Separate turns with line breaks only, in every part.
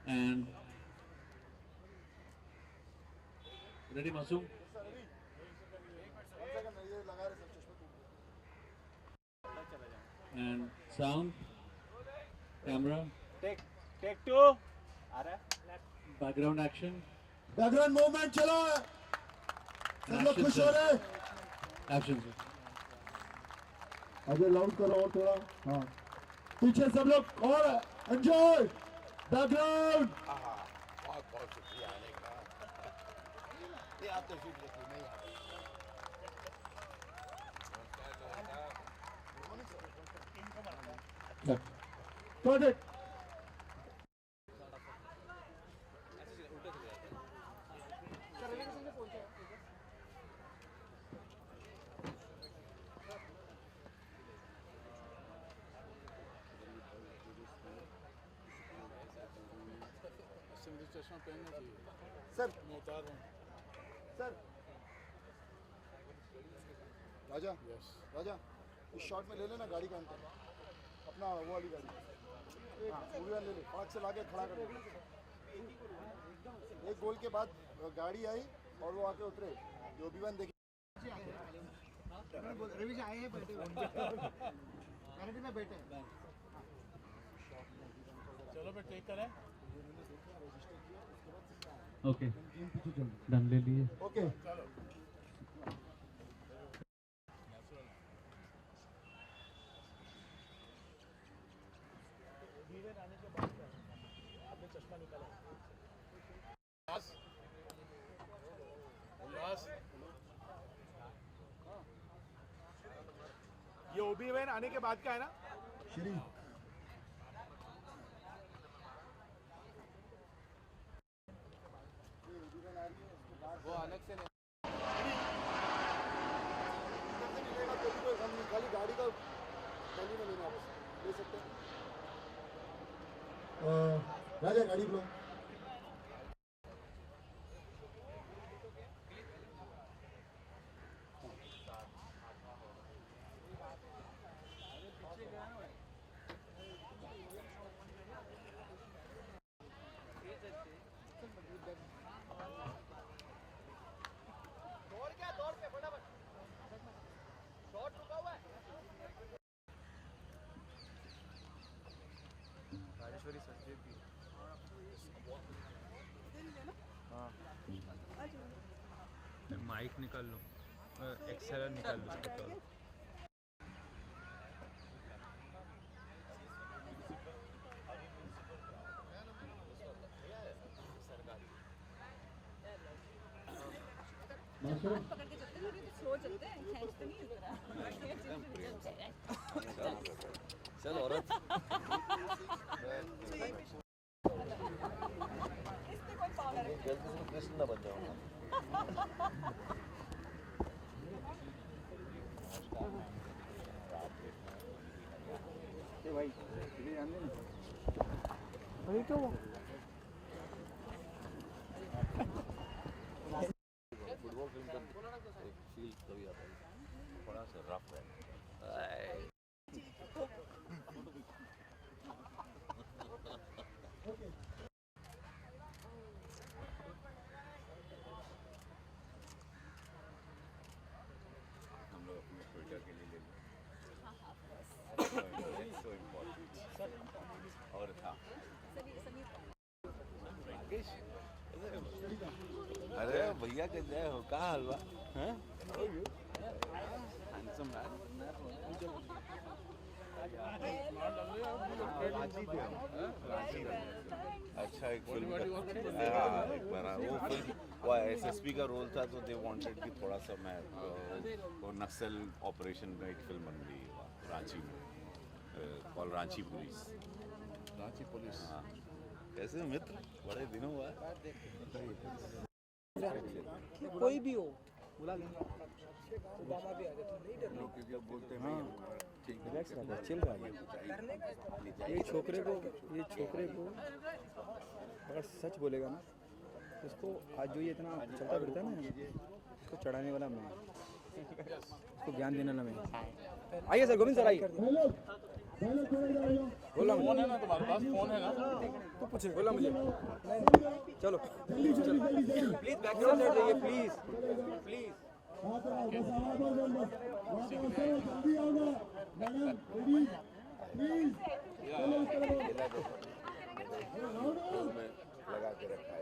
And ready, Masoom? And sound, camera,
take two.
background action,
background movement चलो सब लोग खुश हो रहे हैं
action sir.
अजय लाउड करो और थोड़ा हाँ पीछे सब लोग और एंजॉय बैकग्राउंड
बहुत बहुत शुक्रिया आने का ये आप तशरीफ रखिए नहीं
गॉट इट
चश्मा पहनना चाहिए
सर
मैं उतार रहा हूँ
सर राजा
यस
राजा इस शॉट में ले लेना गाड़ी का अंतर अपना वो वाली गाड़ी पूरी वाली ले ले पाँच से लाके खड़ा कर दे एक गोल के बाद गाड़ी आई और वो आके उतरे जो भी बन देखिए रवि जी आए हैं बैठे में बैठे
चलो मैं टेक करें
Okay. Done ले लिए.
ओके
चलो आने के बाद आपने चश्मा निकाला उल्लास ये ओबी वैन आने के बाद का है ना
श्री
वो अलग से
खाली गाड़ी का पहली में लेना ले सकते हैं राजा गाड़ी लो
माइक निकाल लो एक्सएलआर निकाल लो उसको तो
पकड़ के चलते हैं तो स्लो चलते हैं खींच तो नहीं उतरा
चल औरत
इससे कोई पावर है
गलती से कृष्ण ना बन जाऊंगा
भाई ध्यान देना अरे तो
फुटबॉल फिल्म का एक फील तभी आता है थोड़ा सा रफ है हम लोग अपने ट्विटर के लिए ले लें सो इम्पोर्टेंट और था अरे भैया के जय हो कहाँ हलवा हैं हैंडसम अच्छा एक फिल्म हाँ एक बना वो फिल्म वो एसएसपी का रोल था तो दे वांटेड कि थोड़ा सा मैं वो नक्सल ऑपरेशन में एक फिल्म बन रही है रांची में कॉल रांची पुलिस हाँ कैसे हो मित्र बड़े दिनों बाद
कोई भी हो बुला लेंगे ओबामा भी आ जाए
लोग बोलते हैं ठीक
रिलैक्स रहा चिल रहा ये छोकरे को अगर सच बोलेगा ना उसको आज जो ये इतना चलता फिरता है ना उसको चढ़ाने वाला मैं उसको ज्ञान देने वाला मैं आइए सर गोविंद सर आइए बोला
फोन है ना तुम्हारे पास, फोन है ना?
तो पूछे बोला मुझे चलो प्लीज बैकग्राउंड साइड जाइए प्लीज प्लीज
लगा के रखा है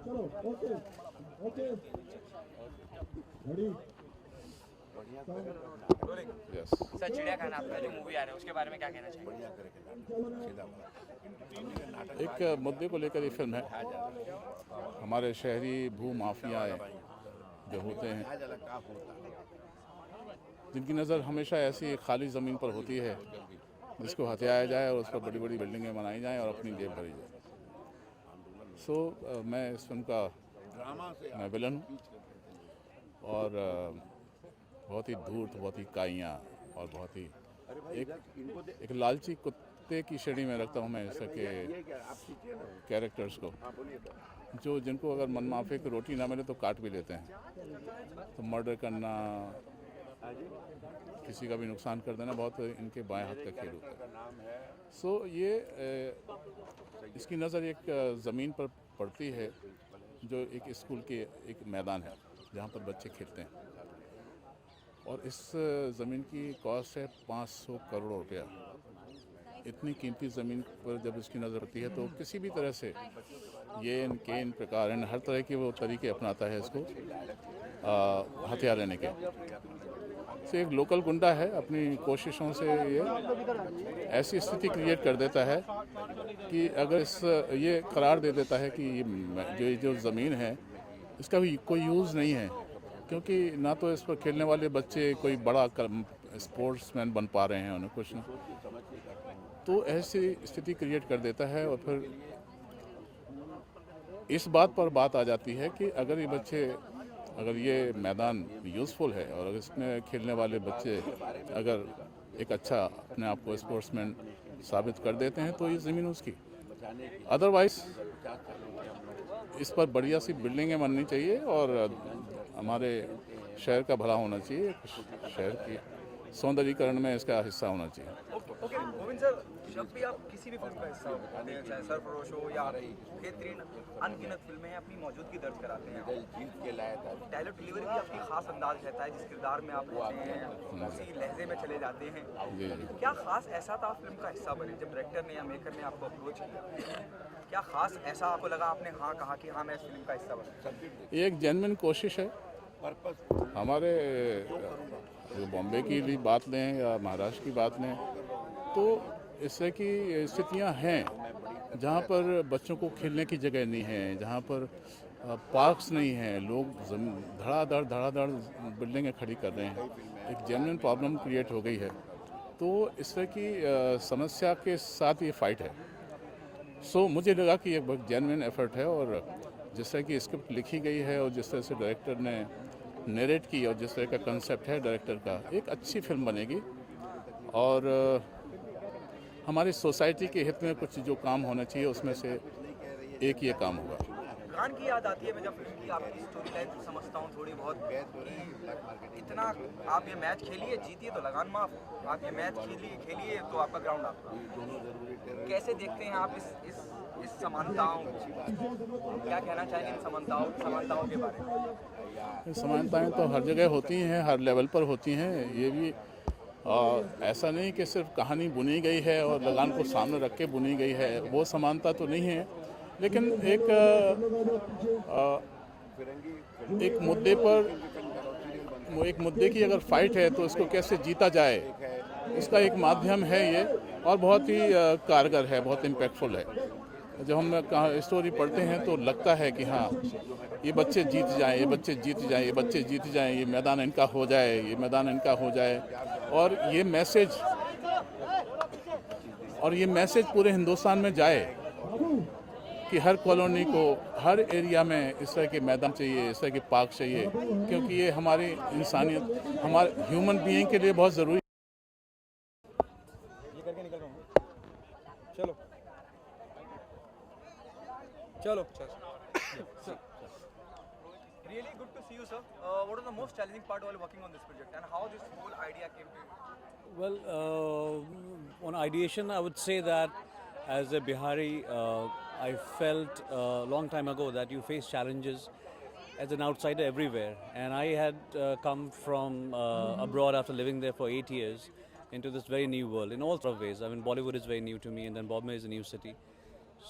चलो ओके ओके रेडी
सर चिड़ियाखाना आपका जो मूवी आ रहा है उसके बारे में क्या कहना चाहिए?
एक मुद्दे को लेकर ये फिल्म है। हमारे शहरी भू माफिया जो होते हैं जिनकी नज़र हमेशा ऐसी खाली ज़मीन पर होती है जिसको हथियाया जाए और उस पर बड़ी बड़ी बिल्डिंगें बनाई जाएं और अपनी जेब भरी जाए। मैं इस फिल्म का मैं विलन हूँ और बहुत ही धूर्त, बहुत ही काइयाँ और बहुत ही एक लालची कुत्ते की श्रेणी में रखता हूँ मैं इस के कैरेक्टर्स को, जो जिनको अगर मनमाफे की रोटी ना मिले तो काट भी लेते हैं। तो मर्डर करना, किसी का भी नुकसान कर देना बहुत इनके बाएं हाथ का खेल होता है। ये इसकी नज़र एक ज़मीन पर पड़ती है जो एक स्कूल के एक मैदान है जहाँ पर बच्चे खेलते हैं और इस ज़मीन की कॉस्ट है 500 करोड़ रुपया। इतनी कीमती ज़मीन पर जब इसकी नज़र पड़ती है तो किसी भी तरह से ये इनके इन प्रकार हर तरह के वो तरीके अपनाता है इसको हथियार लेने के। से एक लोकल गुंडा है, अपनी कोशिशों से ये ऐसी स्थिति क्रिएट कर देता है कि अगर ये करार दे देता है कि ये जो ज़मीन है इसका भी कोई यूज़ नहीं है, क्योंकि ना तो इस पर खेलने वाले बच्चे कोई बड़ा स्पोर्ट्समैन बन पा रहे हैं, उन्हें कुछ ना। तो ऐसी स्थिति क्रिएट कर देता है और फिर इस बात पर बात आ जाती है कि अगर ये मैदान यूज़फुल है और अगर इसमें खेलने वाले बच्चे अगर एक अच्छा अपने आप को स्पोर्ट्समैन साबित कर देते हैं तो ये ज़मीन उसकी। अदरवाइज़ इस पर बढ़िया सी बिल्डिंगें बननी चाहिए और हमारे शहर का भला होना चाहिए, शहर की सौंदर्यीकरण में इसका हिस्सा होना चाहिए।
ओके गोविंद सर, जब भी आप किसी भी फिल्म का हिस्सा होते हैं, चाहे सरफरोश हो या बेहतरीन अनगिनत फिल्में हैं, अपनी मौजूदगी दर्ज कराते हैं।
जीत के लाया था।
डायलॉग डिलीवरी भी आपकी खास अंदाज रहता है, जिस किरदार में आप होते हैं उसी लहजे में चले जाते हैं। क्या खास ऐसा था फिल्म का हिस्सा बने जब डायरेक्टर ने या मेकर ने आपको अप्रोच किया? क्या खास ऐसा आपको लगा, आपने हाँ कहा कि हाँ मैं इस फिल्म का हिस्सा बना?
ये एक जेन्युइन कोशिश है। हमारे जो बॉम्बे की भी बात लें या महाराष्ट्र की बात लें तो इस तरह की स्थितियाँ हैं जहाँ पर बच्चों को खेलने की जगह नहीं है, जहाँ पर पार्क्स नहीं हैं, लोग धड़ाधड़ बिल्डिंगें खड़ी कर रहे हैं। एक जेन्युइन प्रॉब्लम क्रिएट हो गई है। तो इस तरह की समस्या के साथ ये फाइट है। मुझे लगा कि ये बहुत जेन्युइन एफर्ट है और जिस तरह की स्क्रिप्ट लिखी गई है और जिस तरह से डायरेक्टर ने नरेट की और जिस तरह का कंसेप्ट है डायरेक्टर का, एक अच्छी फिल्म बनेगी और हमारी सोसाइटी के हित में कुछ जो काम होना चाहिए उसमें से एक ये काम होगा।
लगान की याद आती है मैं जब फिल्म की आपकी स्टोरी लाइन समझता हूँ थोड़ी बहुत। इतना आप ये मैच खेलिए, जीतिए तो लगान माफ, आप ये मैच खेलिए तो आपका ग्राउंड आपका। कैसे देखते हैं आप इस समानताओं को? क्या कहना चाहेंगे इन समानताओं के बारे में?
समानताएं तो हर जगह होती हैं, हर लेवल पर होती हैं। ये भी ऐसा नहीं कि सिर्फ कहानी बुनी गई है और लगान को सामने रख के बुनी गई है, वो समानता तो नहीं है। लेकिन एक मुद्दे की अगर फाइट है तो इसको कैसे जीता जाए, इसका एक माध्यम है ये और बहुत ही कारगर है, बहुत इम्पैक्टफुल है। जब हम स्टोरी पढ़ते हैं तो लगता है कि हाँ ये बच्चे जीत जाएं, ये बच्चे जीत जाएं, ये बच्चे जीत जाएं, ये मैदान इनका हो जाए, ये मैदान इनका हो जाए। और ये मैसेज पूरे हिंदुस्तान में जाए कि हर कॉलोनी को, हर एरिया में इस तरह के मैदान चाहिए, इस तरह के पार्क चाहिए, क्योंकि ये हमारी इंसानियत, हमारे ह्यूमन बीइंग के लिए बहुत ज़रूरी।
ये करके निकल रहा हूँ। चलो चलो चलो Really good to see you, sir. What was the most challenging part while working on this project, and how this whole idea came to you?
Well, on ideation, I would say that as a Bihari, I felt a long time ago that you face challenges as an outsider everywhere. And I had come from abroad after living there for 8 years into this very new world in all sort of ways. I mean, Bollywood is very new to me, and then Bombay is a new city.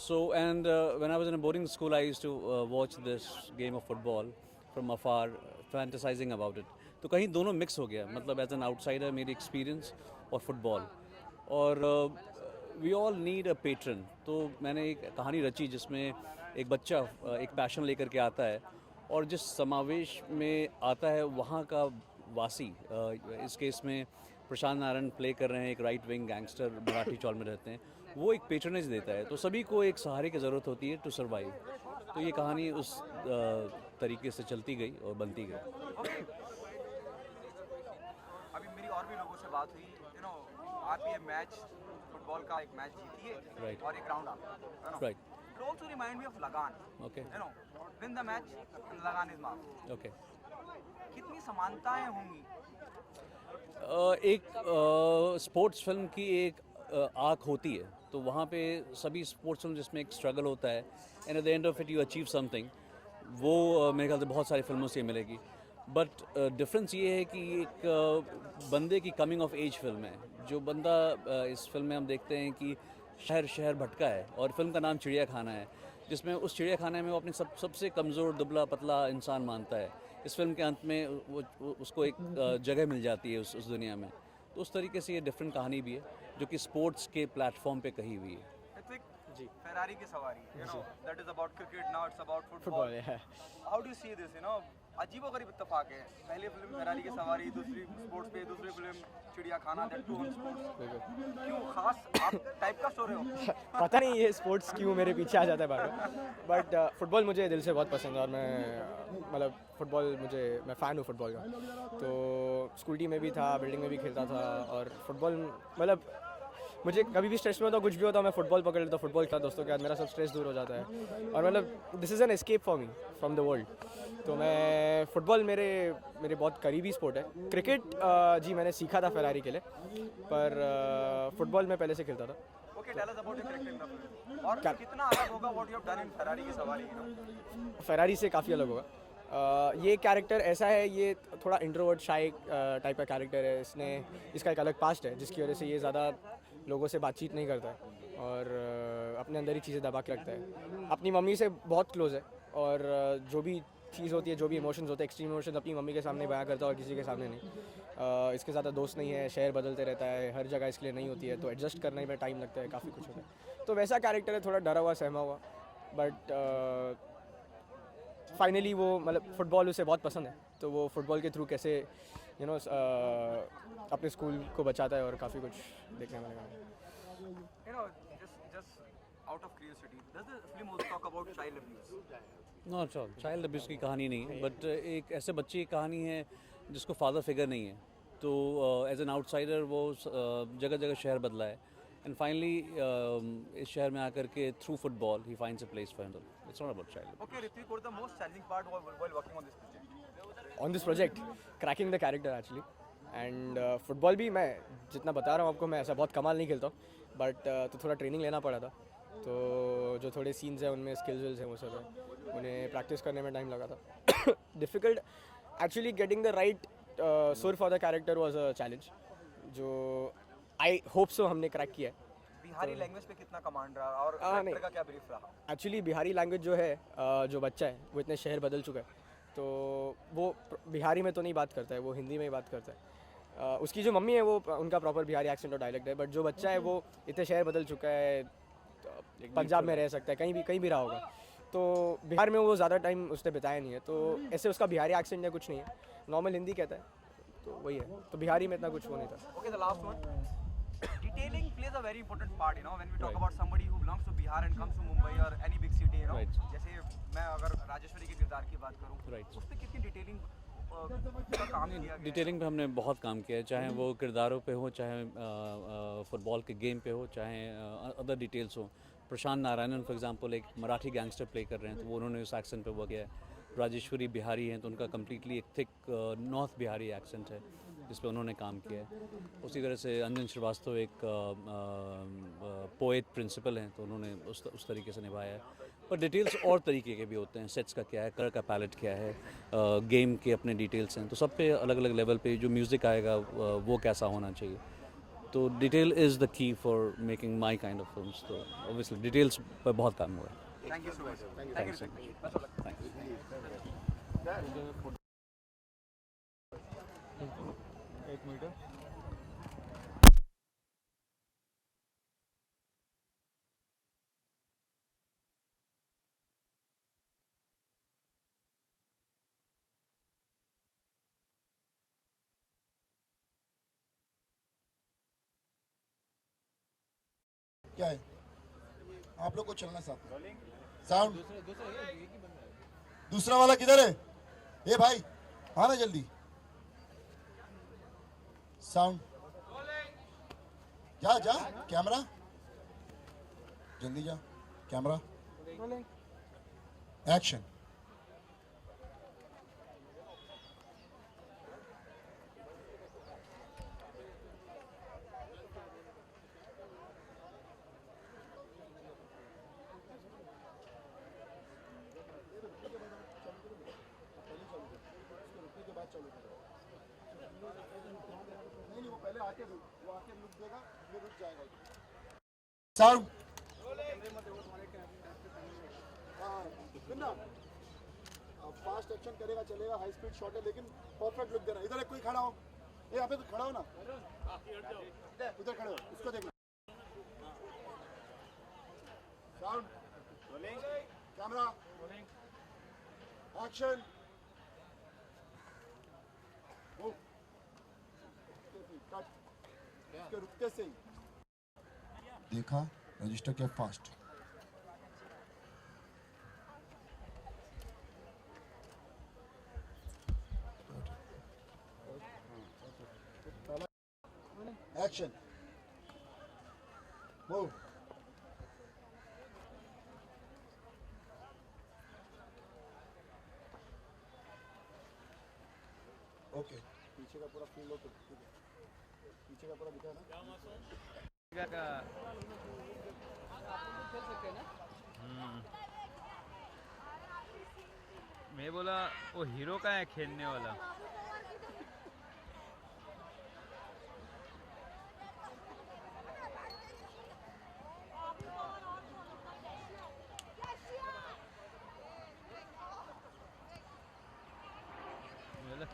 So, and when I was in a boarding school, I used to watch this game of football from afar, fantasizing about it. तो कहीं दोनों mix हो गया, मतलब as an outsider मेरी experience और football, और we all need a patron. तो मैंने एक कहानी रची जिसमें एक बच्चा एक पैशन लेकर के आता है, और जिस समावेश में आता है वहाँ का वासी, इस केस में प्रशांत नारायण प्ले कर रहे हैं एक राइट विंग गैंगस्टर, मराठी चौल में रहते हैं, वो एक पेट्रनेज देता है. तो सभी को एक सहारे की ज़रूरत होती है टू सर्वाइव. तो ये कहानी उस तरीके से चलती गई और बनती गई.
अभी मेरी और भी लोगों से बात हुई, यू नो, आप ये मैच फुटबॉल का एक मैच जीतिए
Right.
और एक राउंड आप,
Right.
It also remind me of लगान.
Okay.
You know, win the match, लगान is marked.
Okay.
कितनी समानताएं होंगी?
एक स्पोर्ट्स फिल्म की एक आँख होती है, तो वहाँ पे सभी स्पोर्ट्स फिल्म जिसमें एक स्ट्रगल होता है and at the end of it you achieve something, वो मेरे ख्याल से बहुत सारी फिल्मों से मिलेगी. बट डिफरेंस ये है कि एक बंदे की कमिंग ऑफ एज फिल्म है. जो बंदा इस फिल्म में हम देखते हैं कि शहर शहर भटका है, और फिल्म का नाम चिड़िया खाना है, जिसमें उस चिड़िया खाने में वो अपनी सबसे कमज़ोर दुबला पतला इंसान मानता है. इस फिल्म के अंत में वो उसको एक जगह मिल जाती है उस दुनिया में. तो उस तरीके से ये डिफरेंट कहानी भी है जो कि स्पोर्ट्स के प्लेटफॉर्म पे कही हुई है.
जी, फेरारी की सवारी, you know, that is about cricket, now it's about football. How do you see this, you know? अजीबोगरीब इत्तेफाक है. पहली फिल्म फेरारी की सवारी, दूसरी स्पोर्ट्स पे, दूसरी फिल्म चिड़िया खाना, that too on sports. क्यों खास आप टाइप का सो रहे हो?
पता नहीं ये स्पोर्ट्स क्यों मेरे पीछे आ जाता है बार, बट फुटबॉल मुझे दिल से बहुत पसंद है, और मैं मतलब फुटबॉल मैं फ़ैन हूँ फुटबॉल का. तो स्कूल टीम में भी था, बिल्डिंग में भी खेलता था, और फुटबॉल मतलब मुझे कभी भी स्ट्रेस में होता, कुछ भी होता, मैं फुटबॉल पकड़ लेता, फुटबॉल खेलता दोस्तों के साथ, मेरा सब स्ट्रेस दूर हो जाता है, और मतलब this is an escape for me from the world. तो मैं फुटबॉल मेरे बहुत करीबी स्पोर्ट है. क्रिकेट जी मैंने सीखा था फेरारी के लिए, पर फुटबॉल मैं पहले से खेलता था.
Okay, tell us about your character in the film. और कितना अलग होगा what you have done in Ferrari की सवारी, you know?
फेरारी से काफ़ी अलग होगा. ये कैरेक्टर ऐसा है, ये थोड़ा इंट्रोवर्ट शाई टाइप का कैरेक्टर है. इसका एक अलग पास्ट है जिसकी वजह से ये ज़्यादा लोगों से बातचीत नहीं करता है, और अपने अंदर ही चीज़ें दबा के रखता है. अपनी मम्मी से बहुत क्लोज है, और जो भी चीज़ होती है, जो भी इमोशंस होते हैं, एक्सट्रीम इमोशंस अपनी मम्मी के सामने बयां करता है और किसी के सामने नहीं. इसके ज़्यादा दोस्त नहीं है, शहर बदलते रहता है, हर जगह इसके लिए नहीं होती है, तो एडजस्ट करने में टाइम लगता है, काफ़ी कुछ होता है. तो वैसा कैरेक्टर है, थोड़ा डरा हुआ सहमा हुआ, बट फाइनली वो मतलब फ़ुटबॉल उसे बहुत पसंद है, तो वो फुटबॉल के थ्रू कैसे यू नो अपने स्कूल को बचाता है, और काफ़ी कुछ देखने में लगा.
You know, just out of curiosity, does the film also talk about child abuse?
Not all child abuse की कहानी नहीं है, बट एक ऐसे बच्चे की कहानी है जिसको फादर फिगर नहीं है. तो एज एन आउटसाइडर वो जगह जगह शहर बदला है, एंड फाइनली इस शहर में आकर के through football he finds a place for himself. It's not about child.
Okay, Ritik, what is the most challenging part while working on this project?
On this project cracking the character actually, and football भी मैं जितना बता रहा हूँ आपको, मैं ऐसा बहुत कमाल नहीं खेलता हूँ, बट तो थोड़ा ट्रेनिंग लेना पड़ा था. तो जो थोड़े सीन्स हैं उनमें स्किल्स विल्स हैं, वो सब है, उन्हें प्रैक्टिस करने में टाइम लगा था. Difficult actually getting the right सुर for the character was a challenge, जो आई होप सो हमने क्रैक किया है.
बिहारी लैंग्वेज पे कितना कमांड रहा, और
नहीं.
एक्टर का क्या ब्रीफ रहा?
एक्चुअली बिहारी लैंग्वेज जो है, जो बच्चा है वो इतने शहर बदल चुका है, तो वो बिहारी में तो नहीं बात करता है, वो हिंदी में ही बात करता है. उसकी जो मम्मी है वो उनका प्रॉपर बिहारी एक्सेंट और डायलेक्ट है, बट जो बच्चा है वो इतने शहर बदल चुका है, पंजाब में रह सकता है, कहीं भी रहा होगा, तो बिहार में वो ज़्यादा टाइम उसने बिताया नहीं है, तो ऐसे उसका बिहारी एक्सेंट या कुछ नहीं है, नॉर्मल हिंदी कहता है, तो वही है. तो बिहारी में इतना कुछ वो नहीं था.
Okay, the last one. Detailing plays a very important part, you know, when we talk about somebody who belongs to Bihar and comes to Mumbai or any big city, you know. जैसे मैं अगर राजेश्वरी के किरदार की बात करूँ, उस पर कितनी डिटेलिंग का काम किया गया?
डिटेलिंग पे हमने बहुत काम किया है, चाहे वो किरदारों पे हो, चाहे फुटबॉल के गेम पे हो, चाहे अदर डिटेल्स हो. प्रशांत नारायणन फॉर एग्जांपल एक मराठी गैंगस्टर प्ले कर रहे हैं, तो वो उन्होंने उस एक्सेंट पे वर्क किया है. राजेश्वरी बिहारी हैं तो उनका कम्प्लीटली एक थिक नॉर्थ बिहारी एक्सेंट है जिस पे उन्होंने काम किया है। उसी तरह से अंजन श्रीवास्तव एक पोएट प्रिंसिपल हैं तो उन्होंने उस तरीके से निभाया है। पर डिटेल्स और तरीके के भी होते हैं, सेट्स का क्या है, कलर का पैलेट क्या है, गेम के अपने डिटेल्स हैं, तो सब पे अलग अलग लेवल पे जो म्यूज़िक आएगा वो कैसा होना चाहिए। तो detail is the key for making my kind of films. तो ऑब्वियसली डिटेल्स पर बहुत काम हुआ है।
Thank you so much.
Thank you so much.
एक मिनट।
क्या है? आप लोग को चलना साथ में। साउंड दूसरा वाला किधर है? ए भाई आना जल्दी। साउंड जा जा, कैमरा जल्दी जा, कैमरा एक्शन। नहीं वो पहले आके वो आके रुक देगा, फिर रुक जाएगा। साउंड हाँ, फास्ट एक्शन करेगा चलेगा, हाई स्पीड शॉट है लेकिन परफेक्ट लुक देना। इधर एक कोई खड़ा हो, ये यहाँ पे तो खड़ा हो ना, उधर खड़े हो, उसको देखना। Sound camera action. कट रुकते से ही देखा, रजिस्टर किया फास्ट। Action move. ओके पीछे का पूरा फील ओके, पीछे का पूरा दिखा ना।
मैं बोला वो हीरो का है खेलने वाला। बोला